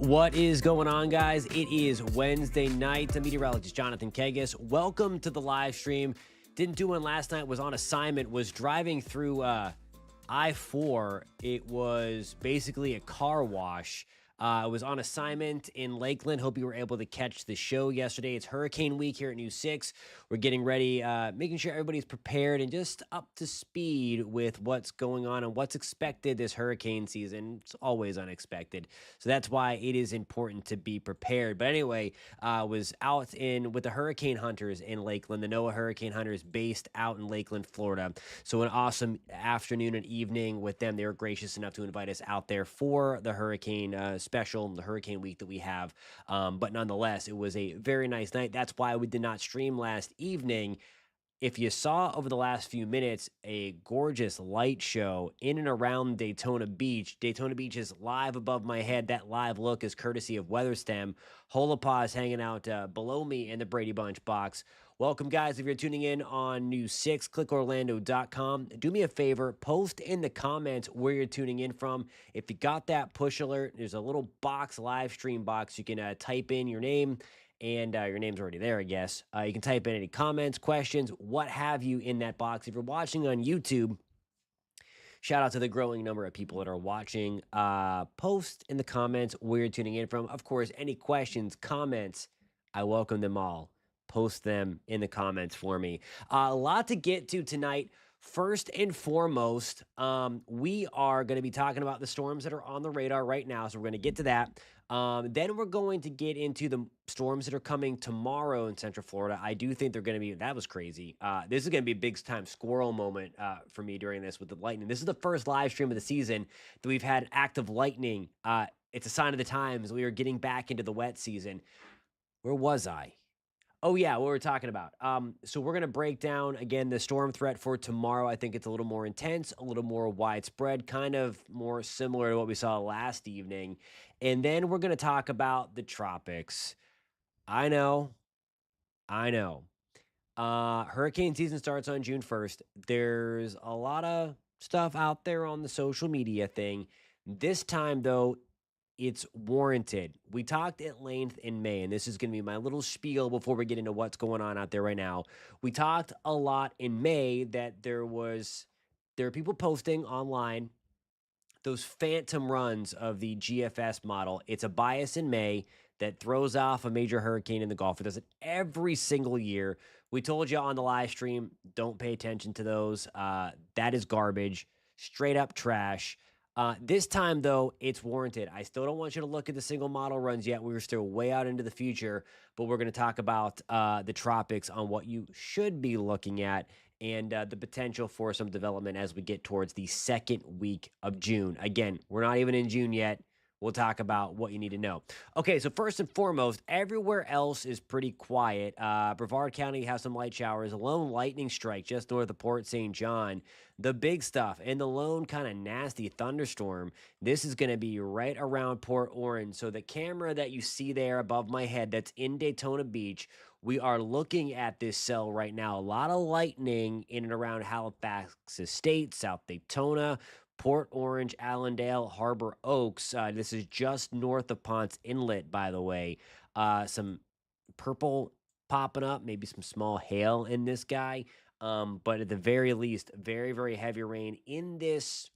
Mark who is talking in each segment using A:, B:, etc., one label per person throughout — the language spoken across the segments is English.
A: What is going on, guys? It is Wednesday night. The meteorologist Jonathan Kegas. Welcome to the live stream. Didn't do one last night. Was on assignment. Was driving through I-4. It was basically a car wash. I was on assignment in Lakeland. Hope you were able to catch the show yesterday. It's Hurricane Week here at News 6. We're getting ready, making sure everybody's prepared and just up to speed with what's going on and what's expected this hurricane season. It's always unexpected. So that's why it is important to be prepared. But anyway, I was out with the hurricane hunters in Lakeland, the NOAA Hurricane Hunters based out in Lakeland, Florida. So an awesome afternoon and evening with them. They were gracious enough to invite us out there for the hurricane special, the hurricane week that we have. But nonetheless, it was a very nice night. That's why we did not stream last evening. If you saw over the last few minutes a gorgeous light show in and around Daytona Beach is live above my head. That live look is courtesy of WeatherStem. Holopaw is hanging out below me in the Brady Bunch box. Welcome, guys. If you're tuning in on News 6, clickorlando.com. Do me a favor, post in the comments where you're tuning in from. If you got that push alert, there's a little box, live stream box. You can type in your name. And your name's already there, I guess. You can type in any comments, questions, what have you in that box. If you're watching on YouTube, shout out to the growing number of people that are watching. Post in the comments where you're tuning in from. Of course, any questions, comments, I welcome them all. Post them in the comments for me. A lot to get to tonight. First and foremost, we are going to be talking about the storms that are on the radar right now. So we're going to get to that. Then we're going to get into the storms that are coming tomorrow in Central Florida. I do think they're going to be, that was crazy. This is going to be a big time squirrel moment for me during this with the lightning. This is the first live stream of the season that we've had active lightning. It's a sign of the times. We are getting back into the wet season. Where was I? Oh, yeah, what we're talking about. So we're going to break down, again, the storm threat for tomorrow. I think it's a little more intense, a little more widespread, kind of more similar to what we saw last evening. And then we're going to talk about the tropics. I know. Hurricane season starts on June 1st. There's a lot of stuff out there on the social media thing. This time, though, it's warranted. We talked at length in May, and this is going to be my little spiel before we get into what's going on out there right now. We talked a lot in May that there are people posting online those phantom runs of the GFS model. It's a bias in May that throws off a major hurricane in the Gulf. It does it every single year. We told you on the live stream, don't pay attention to those. That is garbage, straight up trash. This time, though, it's warranted. I still don't want you to look at the single model runs yet. We're still way out into the future, but we're going to talk about the tropics on what you should be looking at and the potential for some development as we get towards the second week of June. Again, we're not even in June yet. We'll talk about what you need to know. Okay, so first and foremost, everywhere else is pretty quiet. Brevard County has some light showers. A lone lightning strike just north of Port St. John. The big stuff and the lone kind of nasty thunderstorm. This is going to be right around Port Orange. So the camera that you see there above my head that's in Daytona Beach, we are looking at this cell right now. A lot of lightning in and around Halifax Estate, South Daytona, Port Orange, Allendale, Harbor Oaks. This is just north of Ponce Inlet, by the way. Some purple popping up, maybe some small hail in this guy. But at the very least, very, very heavy rain in this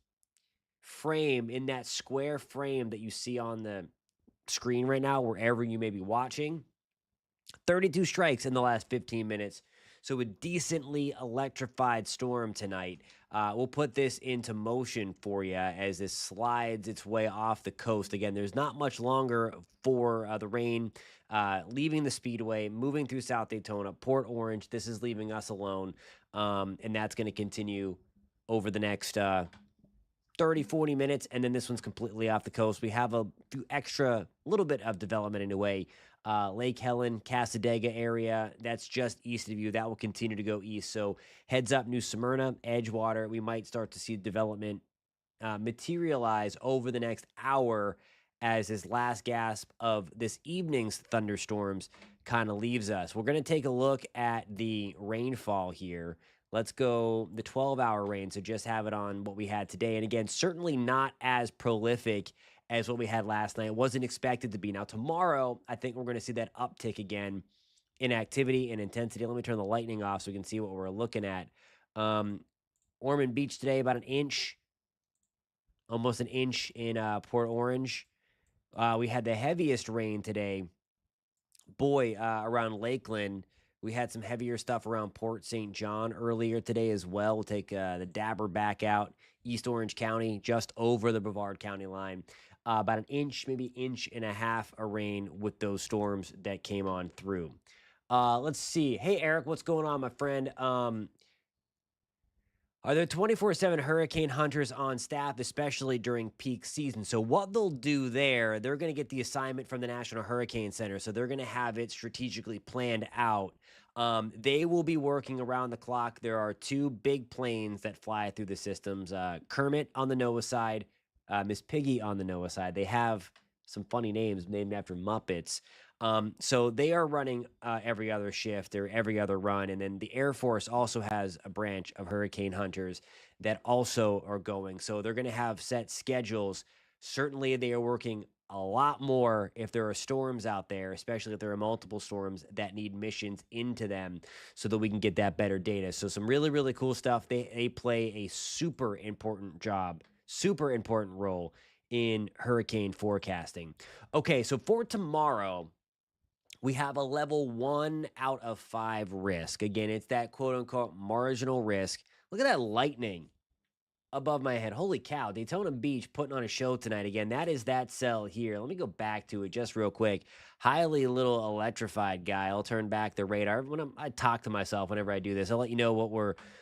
A: frame, in that square frame that you see on the screen right now, wherever you may be watching. 32 strikes in the last 15 minutes. So a decently electrified storm tonight. We'll put this into motion for you as this slides its way off the coast. Again, there's not much longer for the rain leaving the speedway, moving through South Daytona, Port Orange. This is leaving us alone, and that's going to continue over the next 30, 40 minutes, and then this one's completely off the coast. We have a few extra, little bit of development in a way. Lake Helen, Casadega area, that's just east of you. That will continue to go east. So heads up, New Smyrna, Edgewater, we might start to see development materialize over the next hour as this last gasp of this evening's thunderstorms kind of leaves us. We're going to take a look at the rainfall here. Let's go the 12-hour rain, so just have it on what we had today. And again, certainly not as prolific as what we had last night. It wasn't expected to be. Now, tomorrow, I think we're going to see that uptick again in activity and intensity. Let me turn the lightning off so we can see what we're looking at. Ormond Beach today, about an inch, almost an inch in Port Orange. We had the heaviest rain today. Boy, around Lakeland, we had some heavier stuff around Port St. John earlier today as well. We'll take the Dabber back out, East Orange County, just over the Brevard County line. About an inch, maybe inch and a half of rain with those storms that came on through. Let's see. Hey, Eric, what's going on, my friend? Are there 24/7 hurricane hunters on staff, especially during peak season? So, what they'll do there, they're going to get the assignment from the National Hurricane Center. So, they're going to have it strategically planned out. They will be working around the clock. There are two big planes that fly through the systems, Kermit on the NOAA side, Miss Piggy on the NOAA side. They have some funny names named after Muppets. So they are running every other shift or every other run. And then the Air Force also has a branch of hurricane hunters that also are going. So they're going to have set schedules. Certainly, they are working a lot more if there are storms out there, especially if there are multiple storms that need missions into them so that we can get that better data. So some really, really cool stuff. They play a super important job, super important role in hurricane forecasting. Okay, so for tomorrow, we have a level 1 out of 5 risk. Again, it's that quote unquote marginal risk. Look at that lightning above my head. Holy cow. Daytona Beach putting on a show tonight again. That is that cell here. Let me go back to it just real quick. Highly little electrified guy. I'll turn back the radar. I talk to myself whenever I do this. I'll let you know what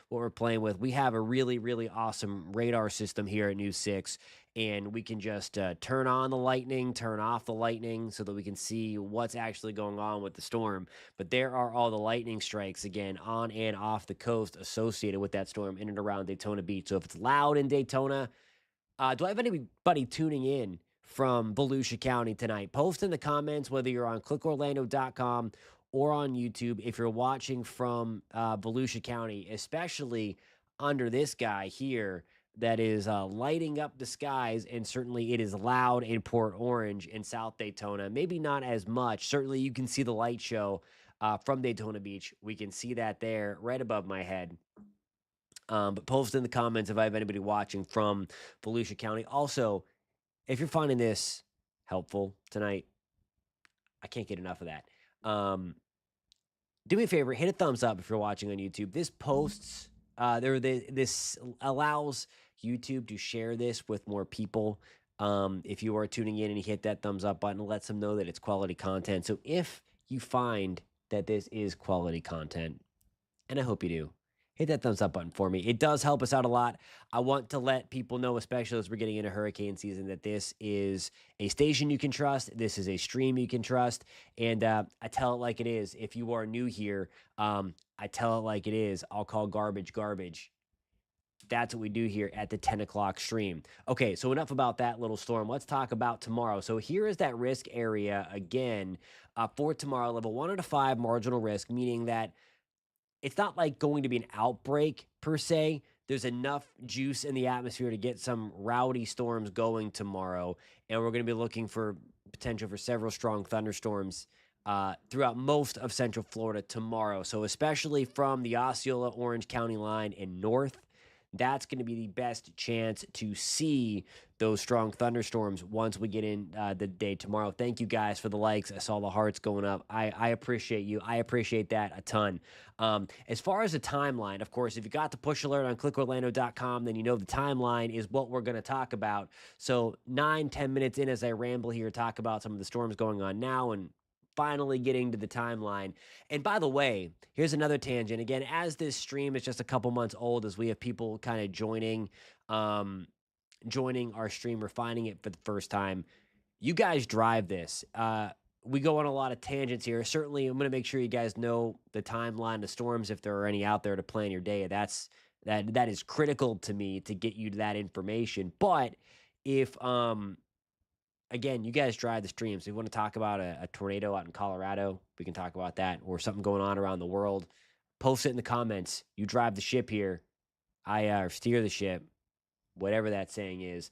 A: we're playing with. We have a really, really awesome radar system here at News 6, and we can just turn on the lightning, turn off the lightning so that we can see what's actually going on with the storm. But there are all the lightning strikes, again, on and off the coast associated with that storm in and around Daytona Beach. So if it's loud in Daytona, do I have anybody tuning in from Volusia County tonight? Post in the comments whether you're on clickorlando.com or on YouTube. If you're watching from Volusia County, especially under this guy here that is lighting up the skies, and certainly it is loud in Port Orange and South Daytona. Maybe not as much. Certainly you can see the light show from Daytona Beach. We can see that there right above my head. But post in the comments if I have anybody watching from Volusia County. Also, if you're finding this helpful tonight, I can't get enough of that. Do me a favor, hit a thumbs up if you're watching on YouTube. This posts, this allows YouTube to share this with more people. If you are tuning in and you hit that thumbs up button, it lets them know that it's quality content. So if you find that this is quality content, and I hope you do, hit that thumbs up button for me. It does help us out a lot. I want to let people know, especially as we're getting into hurricane season, that this is a station you can trust. This is a stream you can trust. And I tell it like it is. If you are new here, I tell it like it is. I'll call garbage garbage. That's what we do here at the 10 o'clock stream. Okay, so enough about that little storm. Let's talk about tomorrow. So here is that risk area again for tomorrow, level 1 out of 5 marginal risk, meaning that it's not like going to be an outbreak per se. There's enough juice in the atmosphere to get some rowdy storms going tomorrow. And we're going to be looking for potential for several strong thunderstorms throughout most of Central Florida tomorrow. So especially from the Osceola Orange County line and north, that's going to be the best chance to see those strong thunderstorms once we get in the day tomorrow. Thank you guys for the likes. I saw the hearts going up. I appreciate you. I appreciate that a ton. As far as the timeline, of course, if you got the push alert on clickorlando.com, then you know the timeline is what we're going to talk about. So 9-10 minutes in as I ramble here, talk about some of the storms going on now and finally getting to the timeline. And by the way, here's another tangent. Again, as this stream is just a couple months old, as we have people kind of joining our stream, refining it for the first time, you guys drive this. We go on a lot of tangents here. Certainly, I'm going to make sure you guys know the timeline, the storms, if there are any out there to plan your day. That is critical to me to get you to that information. But if again, you guys drive the stream. So if you want to talk about a tornado out in Colorado, we can talk about that, or something going on around the world. Post it in the comments. You drive the ship here. I steer the ship. whatever that saying is.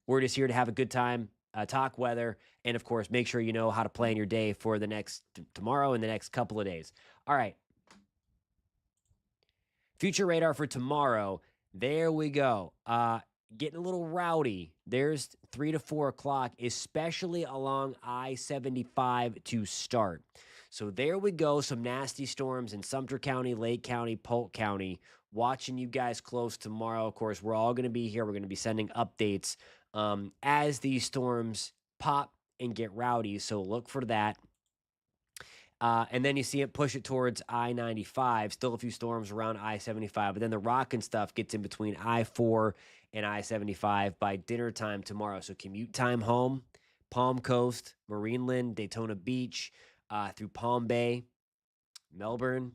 A: We're just here to have a good time, talk weather, and of course, make sure you know how to plan your day for the next tomorrow and the next couple of days. All right. Future radar for tomorrow. There we go. Getting a little rowdy. There's 3 to 4 o'clock, especially along I-75 to start. So there we go. Some nasty storms in Sumter County, Lake County, Polk County. Watching you guys close tomorrow. Of course, we're all going to be here. We're going to be sending updates as these storms pop and get rowdy. So look for that. And then you see it push it towards I-95. Still a few storms around I-75, but then the rock and stuff gets in between I-4 and I-75 by dinner time tomorrow. So commute time home, Palm Coast, Marineland, Daytona Beach, through Palm Bay, Melbourne,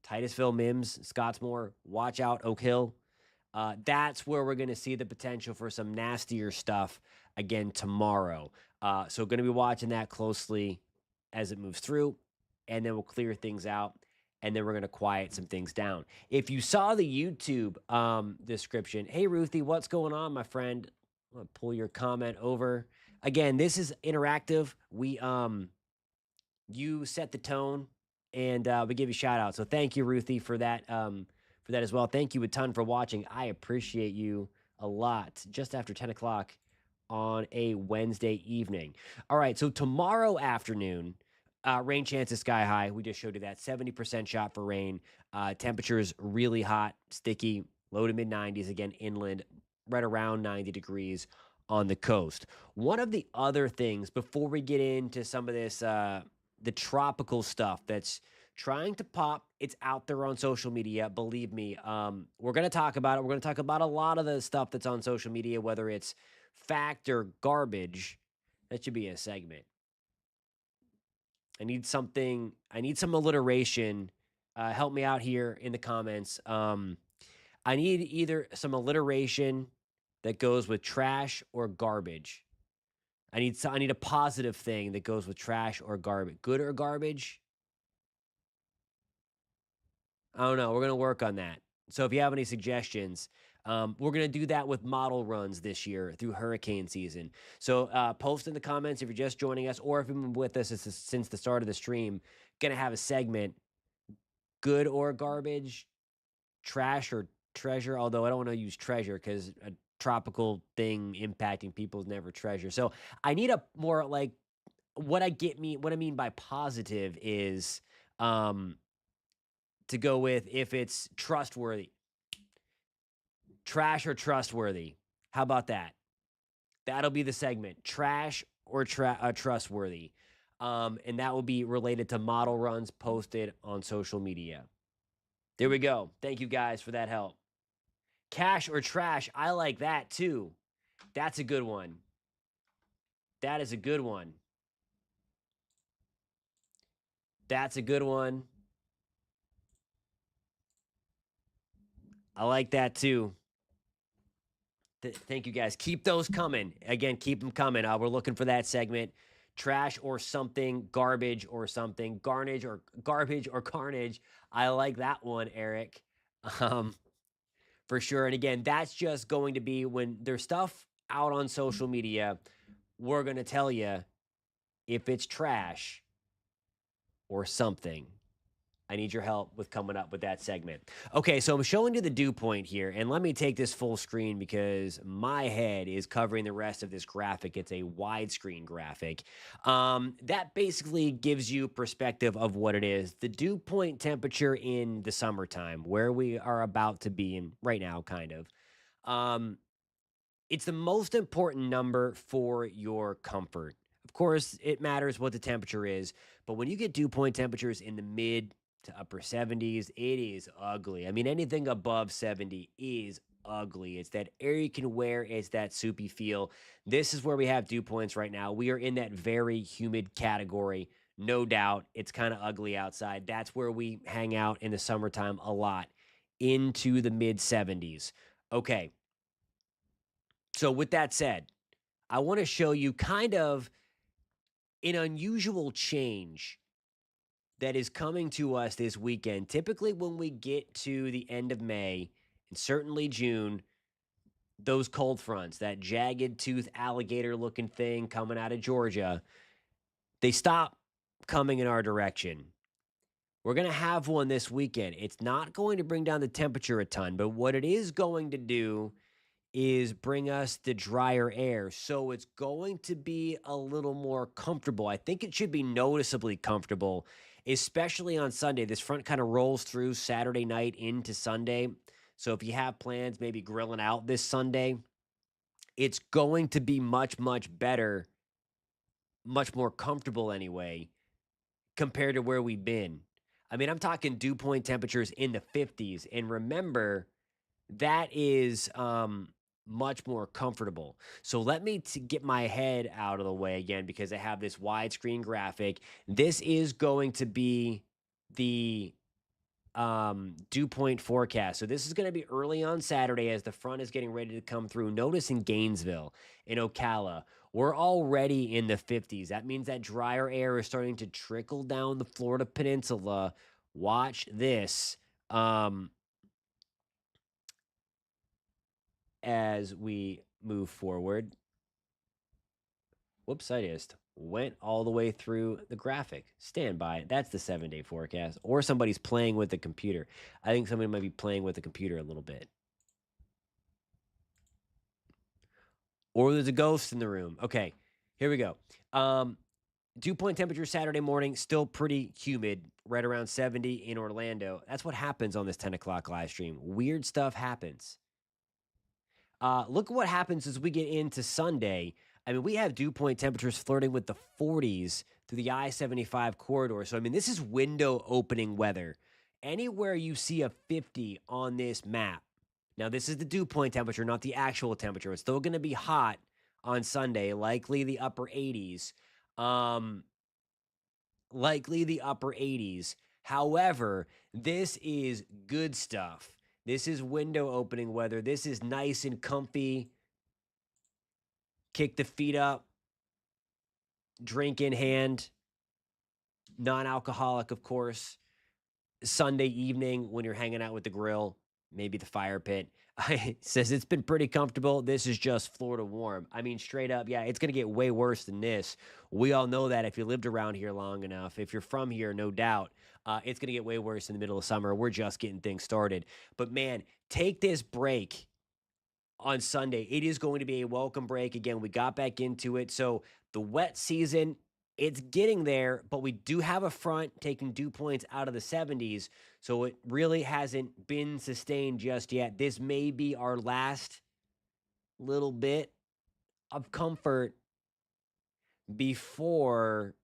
A: Titusville, Mims, Scottsmore. Watch out, Oak Hill. That's where we're going to see the potential for some nastier stuff again tomorrow. So going to be watching that closely as it moves through, and then we'll clear things out, and then we're going to quiet some things down. If you saw the YouTube description, hey, Ruthie, what's going on, my friend? I'm going to pull your comment over. Again, this is interactive. You set the tone, and we give you shout out. So thank you, Ruthie, for that as well. Thank you a ton for watching. I appreciate you a lot. Just after 10 o'clock on a Wednesday evening. All right, so tomorrow afternoon, rain chances sky high. We just showed you that 70% shot for rain. Temperatures really hot, sticky, low to mid 90s again inland, right around 90 degrees on the coast. One of the other things before we get into some of this the tropical stuff that's trying to pop, it's out there on social media. Believe me, we're going to talk about it. We're going to talk about a lot of the stuff that's on social media, whether it's fact or garbage. That should be a segment. I need some alliteration. Help me out here in the comments. I need either some alliteration that goes with trash or garbage. I need a positive thing that goes with trash or garbage. Good or garbage? I don't know. We're going to work on that. So if you have any suggestions, we're going to do that with model runs this year through hurricane season. So post in the comments if you're just joining us, or if you've been with us since the start of the stream. Going to have a segment, good or garbage, trash or treasure, although I don't want to use treasure because a tropical thing impacting people is never treasure. So I need a more like what I mean by positive is to go with if it's trustworthy. Trash or trustworthy. How about that? That'll be the segment. Trash or trustworthy. And that will be related to model runs posted on social media. There we go. Thank you guys for that help. Cash or trash. I like that too. That's a good one. That is a good one. That's a good one. I like that too. Thank you guys. Keep those coming. Again, keep them coming. We're looking for that segment. Trash or something, garbage or something, garbage or carnage. I like that one, Eric. For sure. And again, that's just going to be when there's stuff out on social media, we're going to tell you if it's trash or something. I need your help with coming up with that segment. Okay, so I'm showing you the dew point here, and let me take this full screen because my head is covering the rest of this graphic. It's a widescreen graphic. That basically gives you perspective of what it is. The dew point temperature in the summertime, where we are about to be in right now, kind of. It's the most important number for your comfort. Of course, it matters what the temperature is, but when you get dew point temperatures in the mid to upper 70s, it is ugly. I mean, anything above 70 is ugly. It's that air you can wear, it's that soupy feel. This is where we have dew points right now. We are in that very humid category, no doubt. It's kind of ugly outside. That's where we hang out in the summertime a lot, into the mid 70s. Okay. So with that said, I want to show you kind of an unusual change that is coming to us this weekend. Typically, when we get to the end of May and certainly June, those cold fronts, that jagged tooth alligator looking thing coming out of Georgia, they stop coming in our direction. We're going to have one this weekend. It's not going to bring down the temperature a ton, but what it is going to do is bring us the drier air. So it's going to be a little more comfortable. I think it should be noticeably comfortable, especially on Sunday. This front kind of rolls through Saturday night into Sunday. So if you have plans, maybe grilling out this Sunday, it's going to be much, much better, much more comfortable anyway, compared to where we've been. I mean, I'm talking dew point temperatures in the 50s. And remember, that is much more comfortable. So let me get my head out of the way again because I have this widescreen graphic. This is going to be the dew point forecast. So this is going to be early on Saturday as the front is getting ready to come through. Notice in Gainesville, in Ocala, we're already in the 50s. That means that drier air is starting to trickle down the Florida Peninsula. Watch this. As we move forward. Whoops, I just went all the way through the graphic. Stand by. That's the 7-day forecast. Or somebody's playing with the computer. I think somebody might be playing with the computer a little bit. Or there's a ghost in the room. Okay, here we go. Dew point temperature Saturday morning, still pretty humid, right around 70 in Orlando. That's what happens on this 10 o'clock live stream. Weird stuff happens. Look at what happens as we get into Sunday. I mean, we have dew point temperatures flirting with the 40s through the I-75 corridor. So, I mean, this is window opening weather. Anywhere you see a 50 on this map, now this is the dew point temperature, not the actual temperature. It's still going to be hot on Sunday, likely the upper 80s. However, this is good stuff. This is window opening weather. This is nice and comfy. Kick the feet up. Drink in hand. Non-alcoholic, of course. Sunday evening when you're hanging out with the grill, maybe the fire pit. It says it's been pretty comfortable. This is just Florida warm. I mean, straight up, yeah, it's going to get way worse than this. We all know that if you lived around here long enough. If you're from here, no doubt, it's going to get way worse in the middle of summer. We're just getting things started. But man, take this break on Sunday. It is going to be a welcome break. Again, we got back into it. So the wet season, it's getting there, but we do have a front taking dew points out of the 70s. So it really hasn't been sustained just yet. This may be our last little bit of comfort before,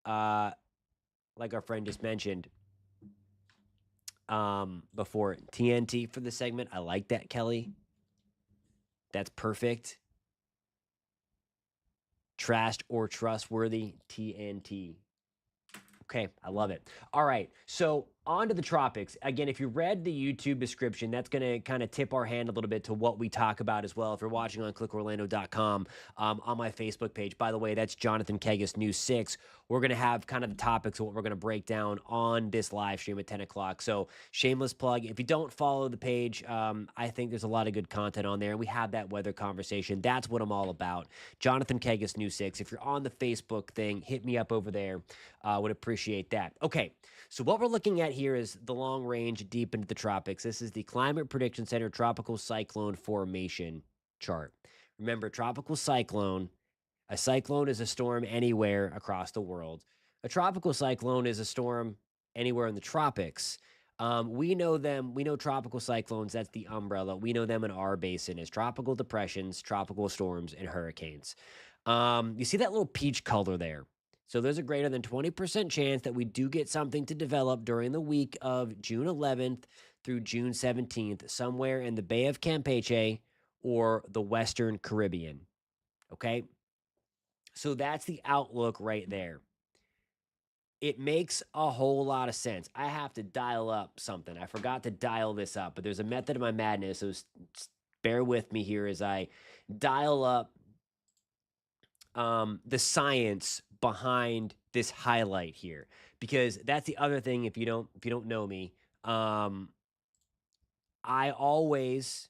A: like our friend just mentioned, before TNT for the segment. I like that, Kelly. That's perfect. Trashed or trustworthy, TNT. Okay, I love it. All right, so on to the tropics. Again, if you read the YouTube description, that's going to kind of tip our hand a little bit to what we talk about as well. If you're watching on clickorlando.com, on my Facebook page. By the way, that's Jonathan Kegas News 6. We're going to have kind of the topics of what we're going to break down on this live stream at 10 o'clock. So shameless plug. If you don't follow the page, I think there's a lot of good content on there. And we have that weather conversation. That's what I'm all about. Jonathan Kegas News 6. If you're on the Facebook thing, hit me up over there. Would appreciate that. Okay, so what we're looking at here is the long range deep into the tropics. This is the Climate Prediction Center tropical cyclone formation chart. Remember, tropical cyclone, a cyclone is a storm anywhere across the world. A tropical cyclone is a storm anywhere in the tropics. We know them, we know tropical cyclones, that's the umbrella. We know them in our basin as tropical depressions, tropical storms, and hurricanes. You see that little peach color there? So there's a greater than 20% chance that we do get something to develop during the week of June 11th through June 17th, somewhere in the Bay of Campeche or the Western Caribbean. Okay? So that's the outlook right there. It makes a whole lot of sense. I have to dial up something. I forgot to dial this up, but there's a method of my madness. So bear with me here as I dial up the science behind this highlight here, because that's the other thing. If you don't know me, I always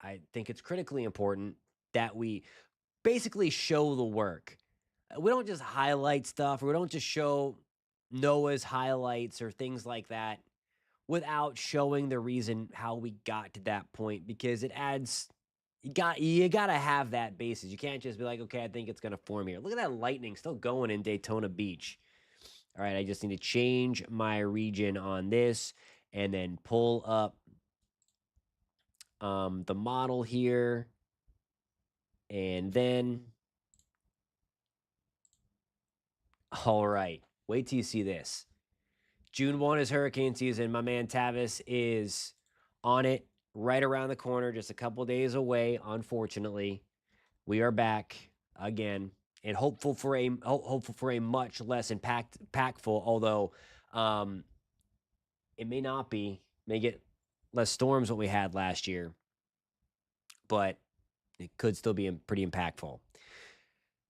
A: I think it's critically important that we basically show the work. We don't just highlight stuff, or we don't just show Noah's highlights or things like that without showing the reason how we got to that point, because it adds, you got to have that basis. You can't just be like, okay, I think it's going to form here. Look at that lightning still going in Daytona Beach. All right, I just need to change my region on this and then pull up the model here, and then all right, wait till you see this. June 1 is hurricane season. My man Tavis is on it, right around the corner, just a couple days away. Unfortunately, we are back again, and hopeful for a much less impactful. Although it may not be, may get less storms than we had last year, but it could still be pretty impactful.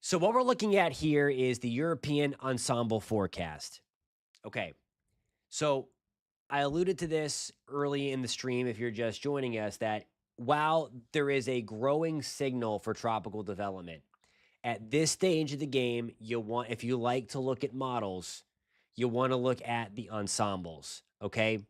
A: So what we're looking at here is the European ensemble forecast. Okay, so I alluded to this early in the stream, if you're just joining us, that while there is a growing signal for tropical development, at this stage of the game, if you like to look at models, you want to look at the ensembles, okay?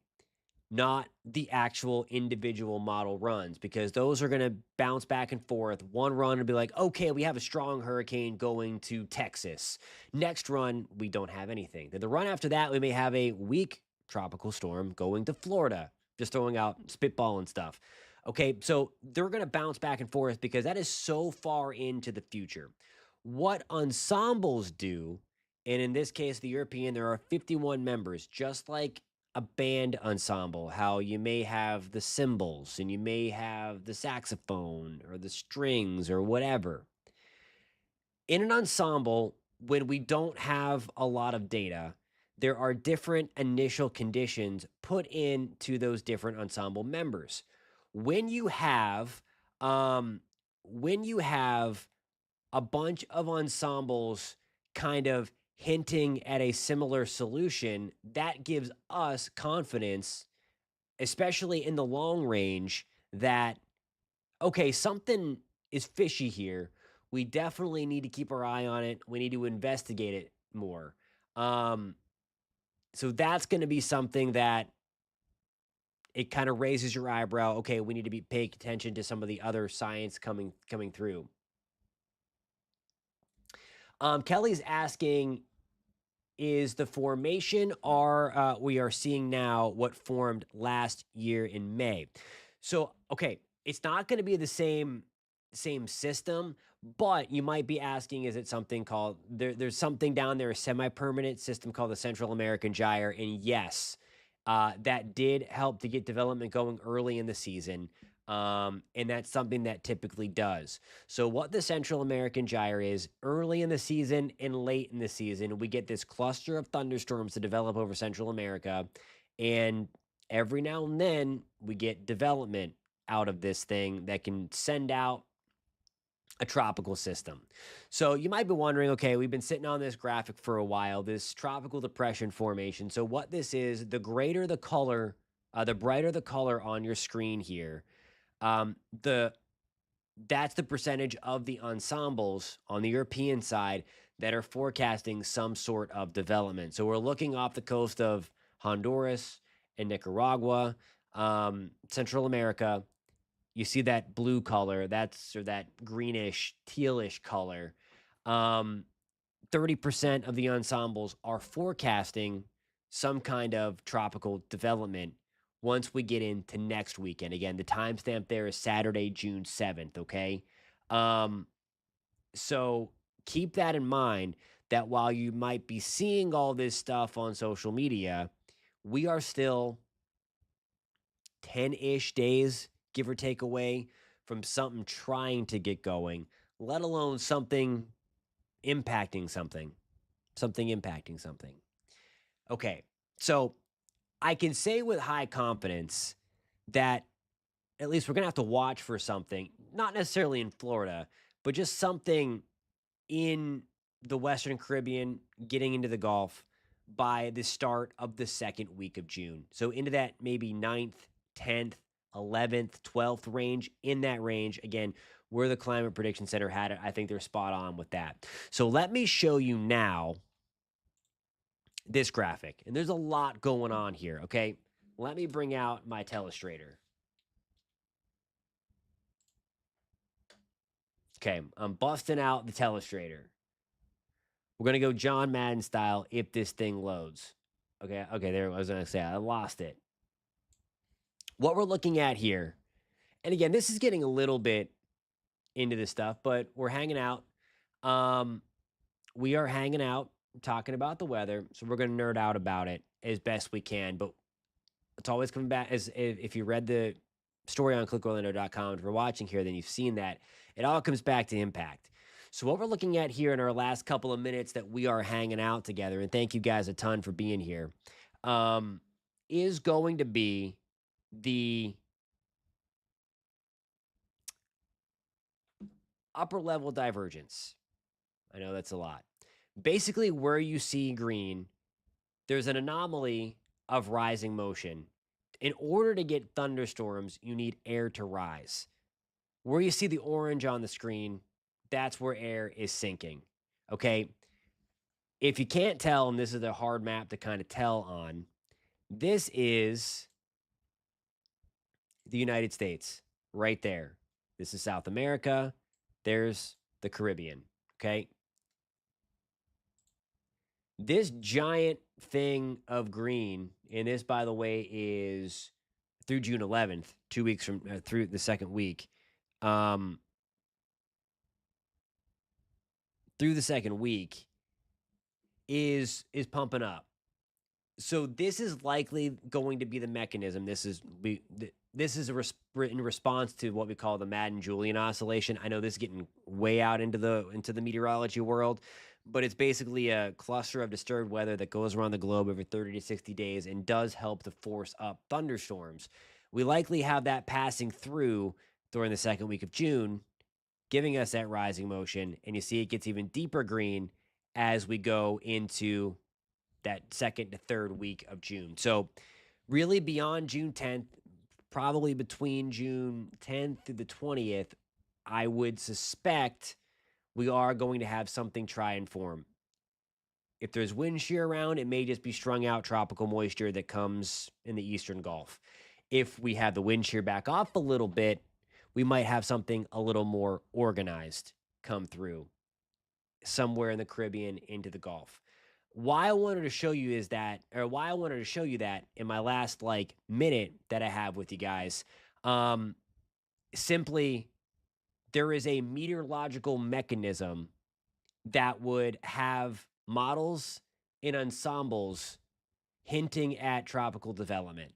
A: Not the actual individual model runs, because those are going to bounce back and forth. One run will be like, okay, we have a strong hurricane going to Texas. Next run, we don't have anything. Then the run after that, we may have a weak tropical storm going to Florida, just throwing out spitball and stuff. Okay, so they're going to bounce back and forth because that is so far into the future. What ensembles do, and in this case, the European, there are 51 members, just like a band ensemble, how you may have the cymbals and you may have the saxophone or the strings or whatever. In an ensemble, when we don't have a lot of data, there are different initial conditions put into those different ensemble members. When you have um, a bunch of ensembles kind of hinting at a similar solution, that gives us confidence, especially in the long range, that, okay, something is fishy here. We definitely need to keep our eye on it. We need to investigate it more. Um, so that's going to be something that it kind of raises your eyebrow. Okay, we need to be paying attention to some of the other science coming through. Kelly's asking, is the formation we are seeing now what formed last year in May? So, okay, it's not going to be the same system, but you might be asking, is it something called there's something down there, a semi-permanent system called the Central American Gyre? And yes, that did help to get development going early in the season. And that's something that typically does. So, what the Central American Gyre is, early in the season and late in the season, we get this cluster of thunderstorms to develop over Central America. And every now and then, we get development out of this thing that can send out a tropical system. So you might be wondering, okay, we've been sitting on this graphic for a while, this tropical depression formation. So what this is, the greater the color, the brighter the color on your screen here, the that's the percentage of the ensembles on the European side that are forecasting some sort of development. So we're looking off the coast of Honduras and Nicaragua, Central America. You see that blue color, or that greenish, tealish color. 30% of the ensembles are forecasting some kind of tropical development once we get into next weekend. Again, the timestamp there is Saturday, June 7th, okay? So keep that in mind, that while you might be seeing all this stuff on social media, we are still 10-ish days, give or take, away from something trying to get going, let alone something impacting something. Okay, so I can say with high confidence that at least we're going to have to watch for something, not necessarily in Florida, but just something in the Western Caribbean getting into the Gulf by the start of the second week of June. So into that maybe 9th, 10th, 11th, 12th range, in that range. Again, where the Climate Prediction Center had it, I think they're spot on with that. So let me show you now this graphic. And there's a lot going on here, okay? Let me bring out my telestrator. Okay, I'm busting out the telestrator. We're going to go John Madden style if this thing loads. Okay, there I was going to say. I lost it. What we're looking at here, and again, this is getting a little bit into this stuff, but we're hanging out. We are hanging out, talking about the weather, so we're going to nerd out about it as best we can, but it's always coming back, as if you read the story on clickorlando.com, if you're watching here, then you've seen that. It all comes back to impact. So what we're looking at here in our last couple of minutes that we are hanging out together, and thank you guys a ton for being here, is going to be the upper level divergence. I know that's a lot. Basically, where you see green, there's an anomaly of rising motion. In order to get thunderstorms, you need air to rise. Where you see the orange on the screen, that's where air is sinking. Okay. If you can't tell, and this is a hard map to kind of tell on, this is the United States right there. This is South America. There's the Caribbean. Okay. This giant thing of green, and this, by the way, is through June 11th, 2 weeks from through the second week. Through the second week is pumping up. So this is likely going to be the mechanism. This is in response to what we call the Madden-Julian oscillation. I know this is getting way out into the meteorology world, but it's basically a cluster of disturbed weather that goes around the globe every 30 to 60 days and does help to force up thunderstorms. We likely have that passing through during the second week of June, giving us that rising motion, and you see it gets even deeper green as we go into that second to third week of June. So really beyond June 10th, probably between June 10th through the 20th, I would suspect we are going to have something try and form. If there's wind shear around, it may just be strung out tropical moisture that comes in the Eastern Gulf. If we have the wind shear back off a little bit, we might have something a little more organized come through somewhere in the Caribbean into the Gulf. Why I wanted to show you that in my last minute that I have with you guys, simply there is a meteorological mechanism that would have models and ensembles hinting at tropical development.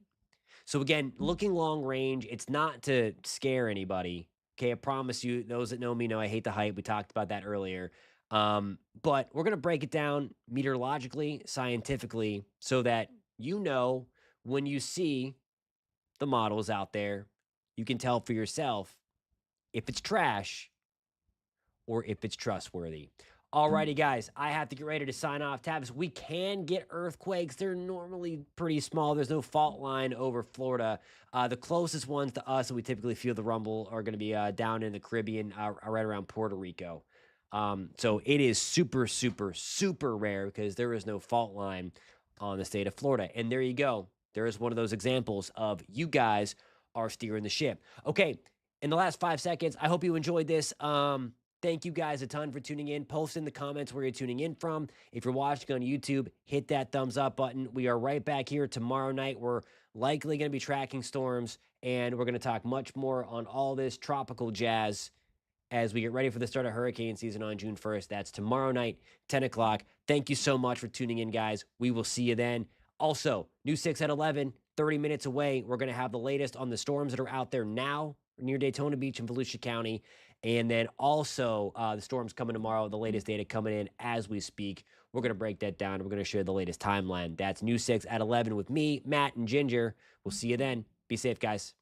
A: So again, looking long range, it's not to scare anybody. Okay, I promise you, those that know me know I hate the hype. We talked about that earlier. But we're going to break it down meteorologically, scientifically, so that when you see the models out there, you can tell for yourself if it's trash or if it's trustworthy. Alrighty, guys, I have to get ready to sign off. Tavis, we can get earthquakes. They're normally pretty small. There's no fault line over Florida. The closest ones to us that we typically feel the rumble are going to be down in the Caribbean, right around Puerto Rico. So it is super, super, super rare because there is no fault line on the state of Florida. And there you go. There is one of those examples of you guys are steering the ship. Okay, in the last 5 seconds, I hope you enjoyed this. Thank you guys a ton for tuning in. Post in the comments where you're tuning in from. If you're watching on YouTube, hit that thumbs up button. We are right back here tomorrow night. We're likely going to be tracking storms, and we're going to talk much more on all this tropical jazz as we get ready for the start of hurricane season on June 1st. That's tomorrow night, 10 o'clock. Thank you so much for tuning in, guys. We will see you then. Also, New 6 at 11, 30 minutes away. We're going to have the latest on the storms that are out there now near Daytona Beach and Volusia County. And then also the storms coming tomorrow, the latest data coming in as we speak. We're going to break that down. We're going to share the latest timeline. That's New 6 at 11 with me, Matt, and Ginger. We'll see you then. Be safe, guys.